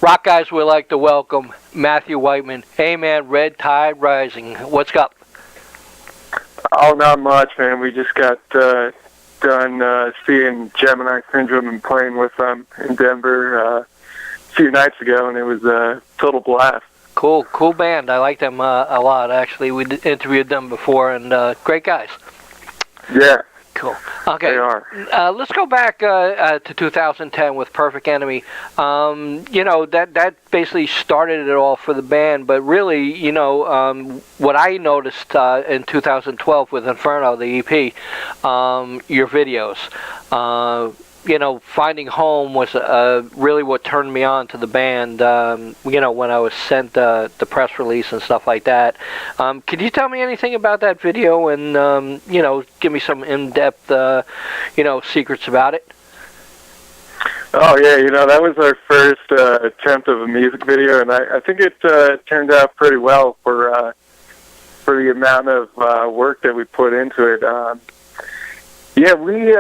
Rock guys, would like to welcome Matthew Whiteman. Hey man, Red Tide Rising. What's up? Oh, not much, man. We just got done seeing Gemini Syndrome and playing with them in Denver a few nights ago, and it was a total blast. Cool band. I like them a lot, actually. We interviewed them before, and great guys. Yeah. Cool. Okay. They are. Let's go back to 2010 with Perfect Enemy. That basically started it all for the band, but really, what I noticed in 2012 with Inferno, the EP, your videos. Finding Home was really what turned me on to the band, when I was sent the press release and stuff like that. Could you tell me anything about that video and, give me some in-depth, secrets about it? Oh, yeah, that was our first attempt of a music video, and I think it turned out pretty well for the amount of work that we put into it. Yeah, we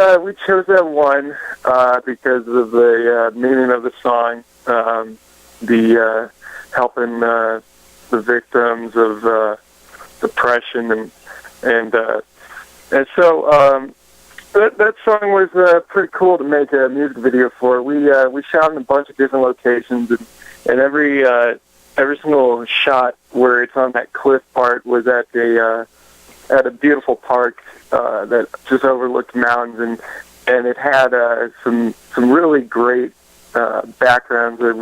chose that one because of the meaning of the song, the helping the victims of depression, and so that song was pretty cool to make a music video for. We shot in a bunch of different locations, and every single shot where it's on that cliff part was at a beautiful park that just overlooked mountains, and it had some really great backgrounds that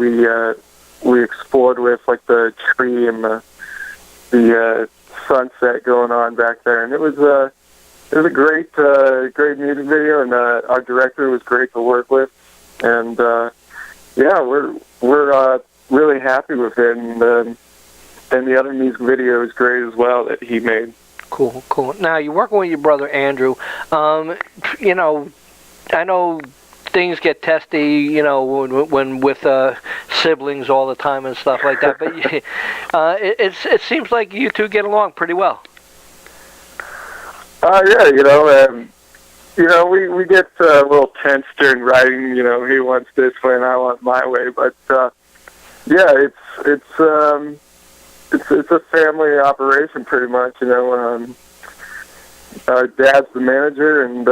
we explored with, like the tree and the sunset going on back there, and it was a great music video, and our director was great to work with, and we're really happy with it, and the other music video is great as well that he made. Cool. Now, you're working with your brother, Andrew. I know things get testy, when with siblings all the time and stuff like that, but it seems like you two get along pretty well. Yeah, we get a little tense during writing, he wants this way and I want my way, but yeah, it's a family operation, pretty much. Our dad's the manager, and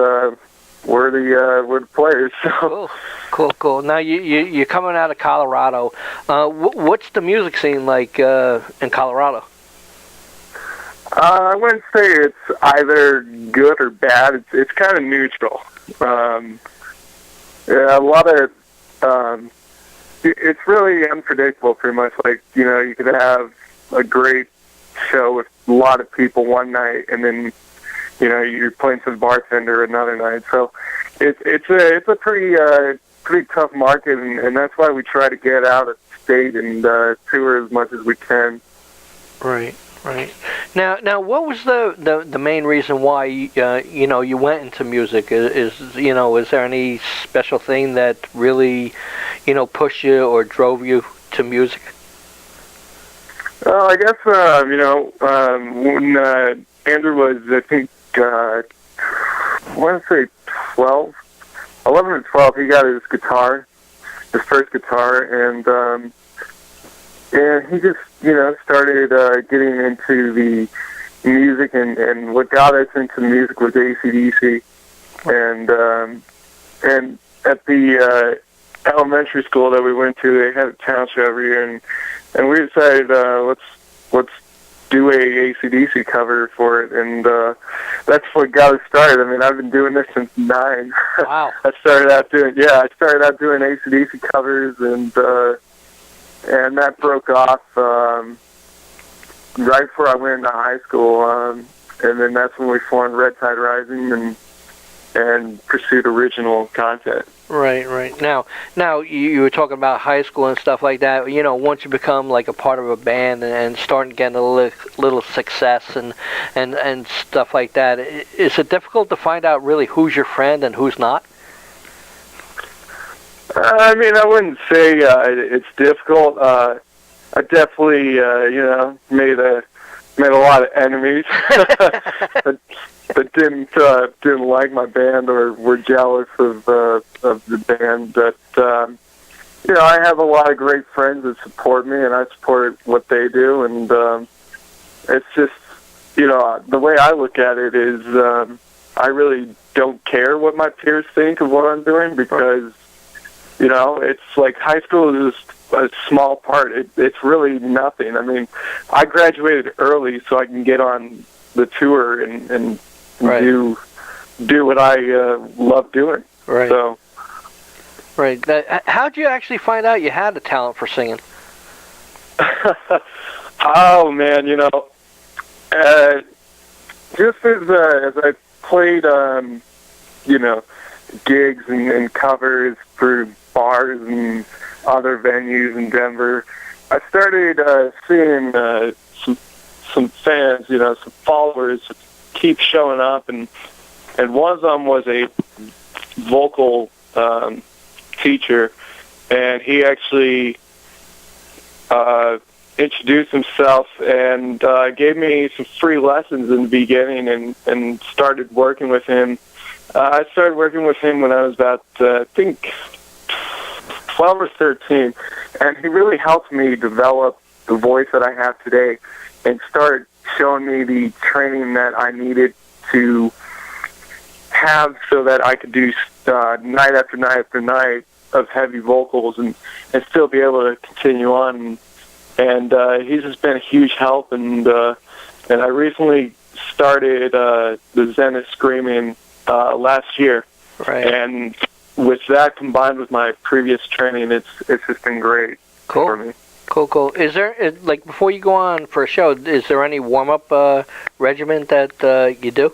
we're the players. So. Cool. Now you're coming out of Colorado. What's the music scene like in Colorado? I wouldn't say it's either good or bad. It's kind of neutral. A lot of it's really unpredictable, pretty much. Like you could have a great show with a lot of people one night, and then you're playing some bartender another night. So it's a pretty tough market, and that's why we try to get out of state and tour as much as we can. Right. Now, what was the main reason why you went into music? Is there any special thing that really pushed you or drove you to music? I guess, when Andrew was, I think, I want to say 11 or 12, he got his first guitar, and he just, started getting into the music, and what got us into music was AC/DC, and at the elementary school that we went to, they had a talent show every year, and we decided let's do a AC/DC cover for it, and that's what got us started. I mean, I've been doing this since 9. Wow. I started out doing AC/DC covers, and that broke off right before I went into high school, and then that's when we formed Red Tide Rising and pursued original content. Right. Now you were talking about high school and stuff like that. Once you become like a part of a band and starting getting a little success and stuff like that, is it difficult to find out really who's your friend and who's not? I mean, I wouldn't say it's difficult. I definitely, made a lot of enemies that didn't like my band or were jealous of the band. But I have a lot of great friends that support me, and I support what they do, and it's just, the way I look at it is I really don't care what my peers think of what I'm doing because, it's like high school is just a small part. It's really nothing. I mean, I graduated early so I can get on the tour and Right. do what I love doing. Right. So. Right. How'd you actually find out you had a talent for singing? Oh man, just as I played, gigs and covers for bars and other venues in Denver, I started seeing some fans, some followers keep showing up, and one of them was a vocal teacher, and he actually introduced himself and gave me some free lessons in the beginning and started working with him. I started working with him when I was about, I think, 12 or 13, and he really helped me develop the voice that I have today and start showing me the training that I needed to have so that I could do night after night after night of heavy vocals and still be able to continue on. And he's just been a huge help. And I recently started the Zenith Screaming last year. Right. And with that combined with my previous training, it's just been great for me. Cool. Is there, like, before you go on for a show, is there any warm-up regiment that you do?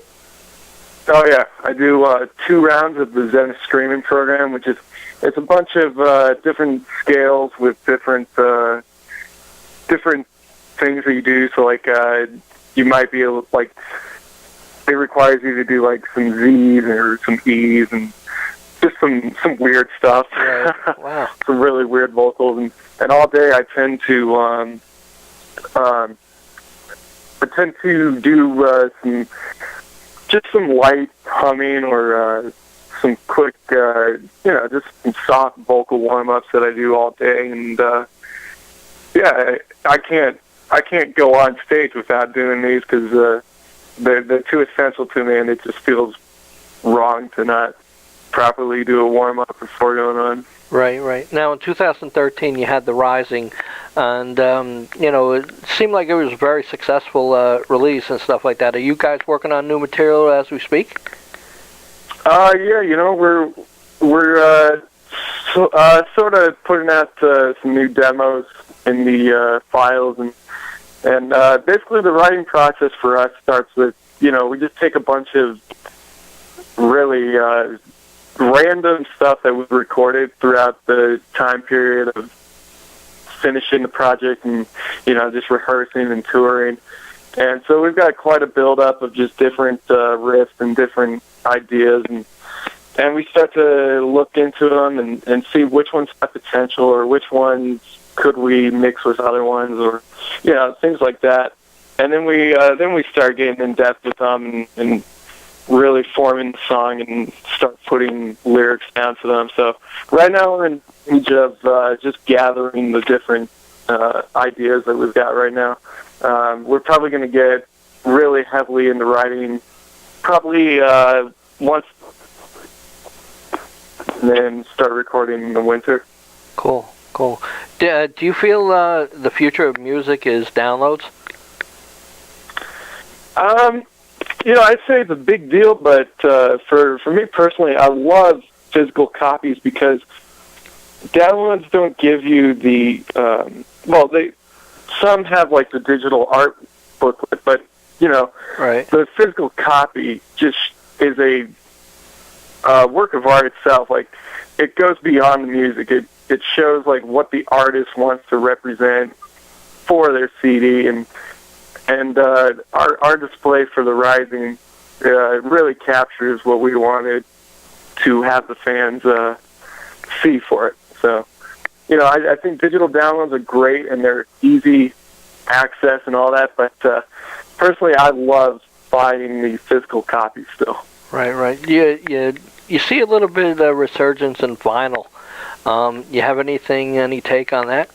Oh, yeah. I do 2 rounds of the Zenith Screaming program, which is, it's a bunch of different scales with different things that you do. So, like, you might be able, like, it requires you to do, like, some Z's or some E's and just some weird stuff. Right. Wow. Some really weird vocals. And all day I tend to do some light humming or some quick, just some soft vocal warm-ups that I do all day. And I can't go on stage without doing these because they're too essential to me, and it just feels wrong to not properly do a warm-up before going on. Right. Now, in 2013, you had The Rising, and, it seemed like it was a very successful release and stuff like that. Are you guys working on new material as we speak? Yeah, we're sort of putting out some new demos in the files, and basically the writing process for us starts with, we just take a bunch of really random stuff that was recorded throughout the time period of finishing the project and, just rehearsing and touring. And so we've got quite a build-up of just different riffs and different ideas, and we start to look into them and see which ones have potential or which ones could we mix with other ones or, things like that. And then we start getting in depth with them and really forming the song and start putting lyrics down to them. So right now we're in the stage of just gathering the different ideas that we've got right now. We're probably going to get really heavily into writing probably once and then start recording in the winter. Cool. Do you feel the future of music is downloads? I'd say it's a big deal, but for me personally, I love physical copies because downloads don't give you the some have like the digital art booklet, but right. The physical copy just is a work of art itself. Like, it goes beyond the music. It shows like what the artist wants to represent for their CD, and our display for The Rising really captures what we wanted to have the fans see for it. So, I think digital downloads are great and they're easy access and all that, but personally I love buying the physical copies still. Right. You see a little bit of the resurgence in vinyl. You have any take on that?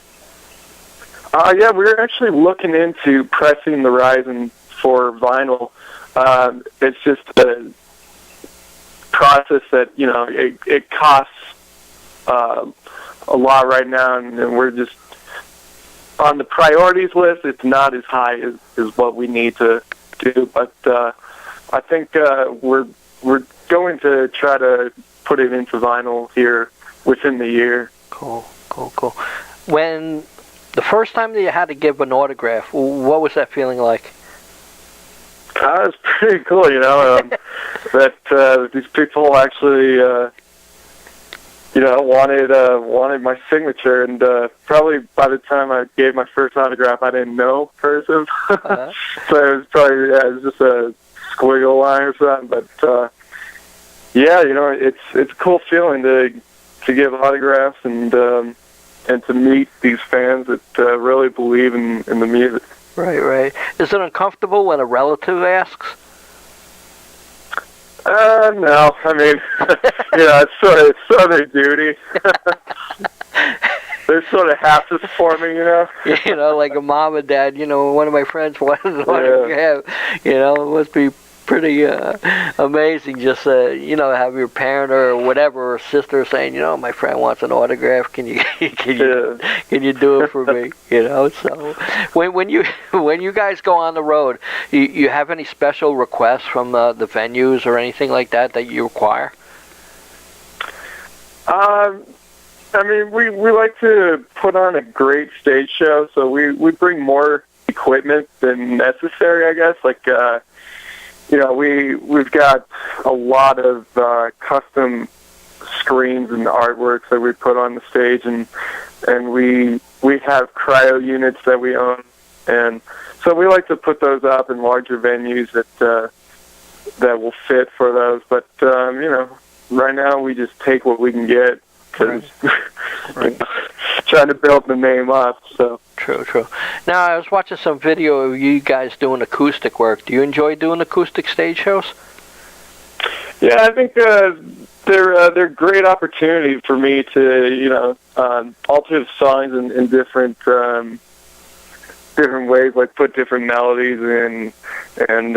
Yeah, we're actually looking into pressing the Ryzen for vinyl. It's just a process that, it costs a lot right now, and we're just on the priorities list. It's not as high as what we need to do, but I think we're going to try to put it into vinyl here within the year. Cool. When the first time that you had to give an autograph, what was that feeling like? It was pretty cool, that these people actually, wanted my signature, and probably by the time I gave my first autograph, I didn't know cursive, so it was probably just a squiggle line or something. But it's a cool feeling to give autographs and to meet these fans that really believe in the music. Right. Is it uncomfortable when a relative asks? No. I mean, it's sort of their duty. They sort of have to support me, Like a mom and dad. One of my friends wanted an autograph. It must be pretty amazing just have your parent or whatever or sister saying, my friend wants an autograph, can you do it for me? So when you guys go on the road, you have any special requests from the venues or anything like that you require? I mean, we like to put on a great stage show, so we bring more equipment than necessary, I guess. Like we've got a lot of custom screens and artworks that we put on the stage, and we have cryo units that we own, and so we like to put those up in larger venues that will fit for those. But right now we just take what we can get, because trying to build the name up. So true. Now, I was watching some video of you guys doing acoustic work. Do you enjoy doing acoustic stage shows? Yeah, I think they're a great opportunity for me to alter the songs in different ways, like put different melodies in, and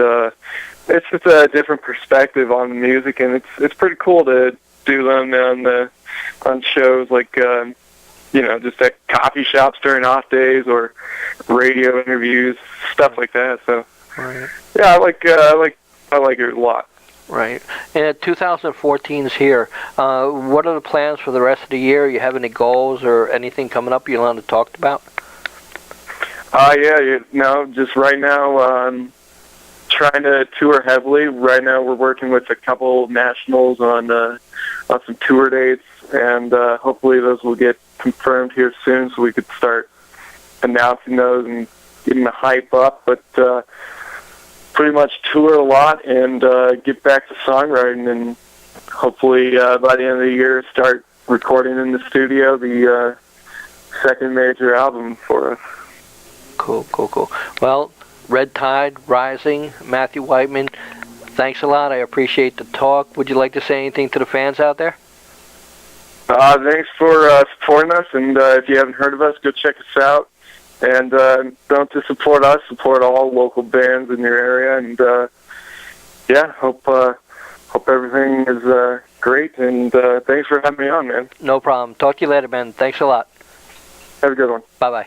it's just a different perspective on the music, and it's pretty cool to do them on shows like just at coffee shops during off days or radio interviews, stuff like that. So yeah, I like it a lot. Right. And 2014's here. What are the plans for the rest of the year? You have any goals or anything coming up you want to talk about? Just right now, trying to tour heavily. Right now, we're working with a couple nationals on some tour dates, and hopefully those will get confirmed here soon, so we could start announcing those and getting the hype up. But pretty much tour a lot and get back to songwriting, and hopefully by the end of the year start recording in the studio the second major album for us. Cool. Well, Red Tide Rising, Matthew Whiteman, thanks a lot. I appreciate the talk. Would you like to say anything to the fans out there? Thanks for supporting us, and if you haven't heard of us, go check us out. And don't just support us, support all local bands in your area. And hope everything is great. And thanks for having me on, man. No problem. Talk to you later, man. Thanks a lot. Have a good one. Bye-bye.